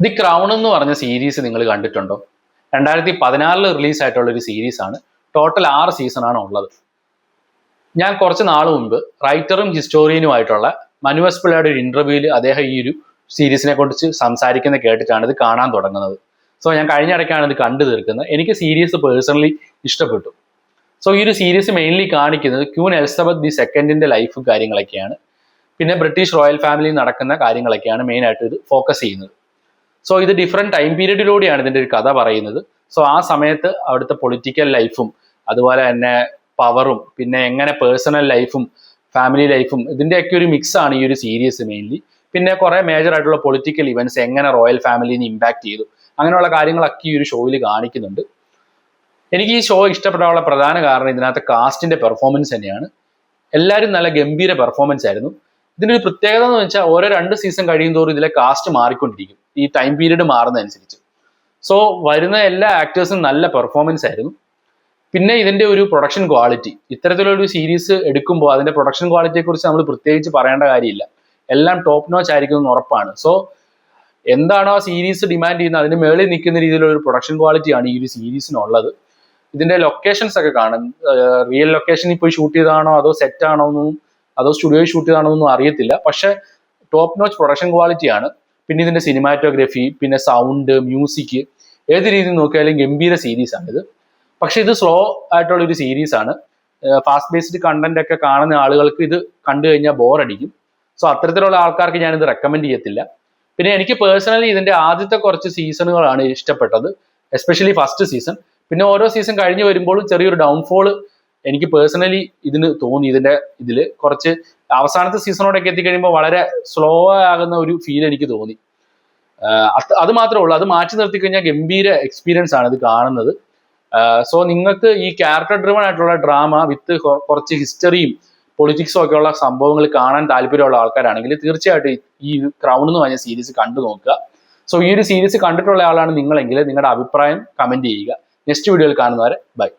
The crown എന്ന് പറഞ്ഞ series നിങ്ങൾ കണ്ടിട്ടുണ്ടോ? 2016 റിലീസായിട്ടുള്ള ഒരു സീരീസാണ്. ടോട്ടൽ 6 സീസണാണ് ഉള്ളത്. ഞാൻ കുറച്ച് നാൾ മുൻപ് റൈറ്ററും ഹിസ്റ്റോറിയനുമായിട്ടുള്ള മനു എസ് പിള്ളയുടെ ഒരു ഇന്റർവ്യൂവിൽ അദ്ദേഹം ഈ ഒരു സീരീസിനെ കുറിച്ച് സംസാരിക്കുന്ന കേട്ടിട്ടാണ് ഇത് കാണാൻ തുടങ്ങുന്നത്. സോ ഞാൻ കഴിഞ്ഞ ഇടയ്ക്കാണ് ഇത് കണ്ടു തീർക്കുന്നത്. എനിക്ക് സീരീസ് പേഴ്സണലി ഇഷ്ടപ്പെട്ടു. സോ ഈ ഒരു സീരീസ് മെയിൻലി കാണിക്കുന്നത് ക്യൂൻ എലിസബത്ത് ദി സെക്കൻഡിന്റെ ലൈഫും കാര്യങ്ങളൊക്കെയാണ്. പിന്നെ ബ്രിട്ടീഷ് റോയൽ ഫാമിലിയിൽ നടക്കുന്ന കാര്യങ്ങളൊക്കെയാണ് മെയിനായിട്ട് ഇത് ഫോക്കസ് ചെയ്യുന്നത്. സോ ഇത് ഡിഫറെൻറ്റ് ടൈം പീരീഡിലൂടെയാണ് ഇതിൻ്റെ ഒരു കഥ പറയുന്നത്. സോ ആ സമയത്ത് അവിടുത്തെ പൊളിറ്റിക്കൽ ലൈഫും അതുപോലെ തന്നെ പവറും പിന്നെ എങ്ങനെ പേഴ്സണൽ ലൈഫും ഫാമിലി ലൈഫും ഇതിൻ്റെയൊക്കെ ഒരു മിക്സ് ആണ് ഈ ഒരു സീരീസ് മെയിൻലി. പിന്നെ കുറേ മേജർ ആയിട്ടുള്ള പൊളിറ്റിക്കൽ ഇവൻറ്റ്സ് എങ്ങനെ റോയൽ ഫാമിലിനെ ഇമ്പാക്ട് ചെയ്തു അങ്ങനെയുള്ള കാര്യങ്ങളൊക്കെ ഈ ഒരു ഷോയിൽ കാണിക്കുന്നുണ്ട്. എനിക്ക് ഈ ഷോ ഇഷ്ടപ്പെടാനുള്ള പ്രധാന കാരണം ഇതിനകത്ത് കാസ്റ്റിന്റെ പെർഫോമൻസ് തന്നെയാണ്. എല്ലാവരും നല്ല ഗംഭീര പെർഫോമൻസ് ആയിരുന്നു. ഇതിൻ്റെ ഒരു പ്രത്യേകത എന്ന് വെച്ചാൽ ഓരോ 2 സീസൺ കഴിയും തോറും ഇതിലെ കാസ്റ്റ് മാറിക്കൊണ്ടിരിക്കും ഈ ടൈം പീരീഡ് മാറുന്നതനുസരിച്ച്. സോ വരുന്ന എല്ലാ ആക്ടേഴ്സും നല്ല പെർഫോമൻസ് ആയിരുന്നു. പിന്നെ ഇതിന്റെ ഒരു പ്രൊഡക്ഷൻ ക്വാളിറ്റി, ഇത്തരത്തിലൊരു സീരീസ് എടുക്കുമ്പോൾ അതിന്റെ പ്രൊഡക്ഷൻ ക്വാളിറ്റിയെ കുറിച്ച് നമ്മൾ പ്രത്യേകിച്ച് പറയേണ്ട കാര്യമില്ല. എല്ലാം ടോപ്പ് നോച്ച് ആയിരിക്കും എന്ന് ഉറപ്പാണ്. സോ എന്താണോ ആ സീരീസ് ഡിമാൻഡ് ചെയ്യുന്നത് അതിന് മേളിൽ നിൽക്കുന്ന രീതിയിലുള്ള ഒരു പ്രൊഡക്ഷൻ ക്വാളിറ്റിയാണ് ഈ ഒരു സീരീസിനുള്ളത്. ഇതിന്റെ ലൊക്കേഷൻസ് ഒക്കെ കാണും. റിയൽ ലൊക്കേഷനിൽ പോയി ഷൂട്ട് ചെയ്തതാണോ അതോ സെറ്റ് ആണോ എന്നും അതോ സ്റ്റുഡിയോയിൽ ഷൂട്ട് ചെയ്താണോ എന്നൊന്നും അറിയത്തില്ല. പക്ഷെ ടോപ്പ് നോച്ച് പ്രൊഡക്ഷൻ ക്വാളിറ്റിയാണ്. പിന്നെ ഇതിന്റെ സിനിമാറ്റോഗ്രഫി, പിന്നെ സൗണ്ട്, മ്യൂസിക്, ഏത് രീതിയിൽ നോക്കിയാലും ഗംഭീര സീരീസാണിത്. പക്ഷെ ഇത് സ്ലോ ആയിട്ടുള്ള ഒരു സീരീസാണ്. ഫാസ്റ്റ് ബേസ്ഡ് കണ്ടന്റ് ഒക്കെ കാണുന്ന ആളുകൾക്ക് ഇത് കണ്ടു കഴിഞ്ഞാൽ ബോറടിക്കും. സോ അത്തരത്തിലുള്ള ആൾക്കാർക്ക് ഞാനിത് റെക്കമെൻഡ് ചെയ്യത്തില്ല. പിന്നെ എനിക്ക് പേഴ്സണലി ഇതിന്റെ ആദ്യത്തെ കുറച്ച് സീസണുകളാണ് ഇഷ്ടപ്പെട്ടത്, എസ്പെഷ്യലി ഫസ്റ്റ് സീസൺ. പിന്നെ ഓരോ സീസൺ കഴിഞ്ഞ് വരുമ്പോഴും ചെറിയൊരു ഡൗൺഫോൾ എനിക്ക് പേഴ്സണലി ഇതിന് തോന്നി. ഇതിൽ കുറച്ച് അവസാനത്തെ സീസണോടൊക്കെ എത്തിക്കഴിയുമ്പോൾ വളരെ സ്ലോ ആകുന്ന ഒരു ഫീൽ എനിക്ക് തോന്നി. അത് മാത്രമേ ഉള്ളൂ. അത് മാറ്റി നിർത്തി കഴിഞ്ഞാൽ ഗംഭീര എക്സ്പീരിയൻസ് ആണ് ഇത് കാണുന്നത്. സോ നിങ്ങൾക്ക് ഈ ക്യാരക്ടർ ഡ്രിവൺ ആയിട്ടുള്ള ഡ്രാമ വിത്ത് കുറച്ച് ഹിസ്റ്ററിയും പൊളിറ്റിക്സും ഒക്കെ ഉള്ള സംഭവങ്ങൾ കാണാൻ താല്പര്യമുള്ള ആൾക്കാരാണെങ്കിൽ തീർച്ചയായിട്ടും ഈ ക്രൗൺ എന്ന് പറഞ്ഞ സീരീസ് കണ്ടു നോക്കുക. സോ ഈ ഒരു സീരീസ് കണ്ടിട്ടുള്ള ആളാണ് നിങ്ങളെങ്കിൽ നിങ്ങളുടെ അഭിപ്രായം കമന്റ് ചെയ്യുക. നെക്സ്റ്റ് വീഡിയോയിൽ കാണുന്നവരെ ബൈ.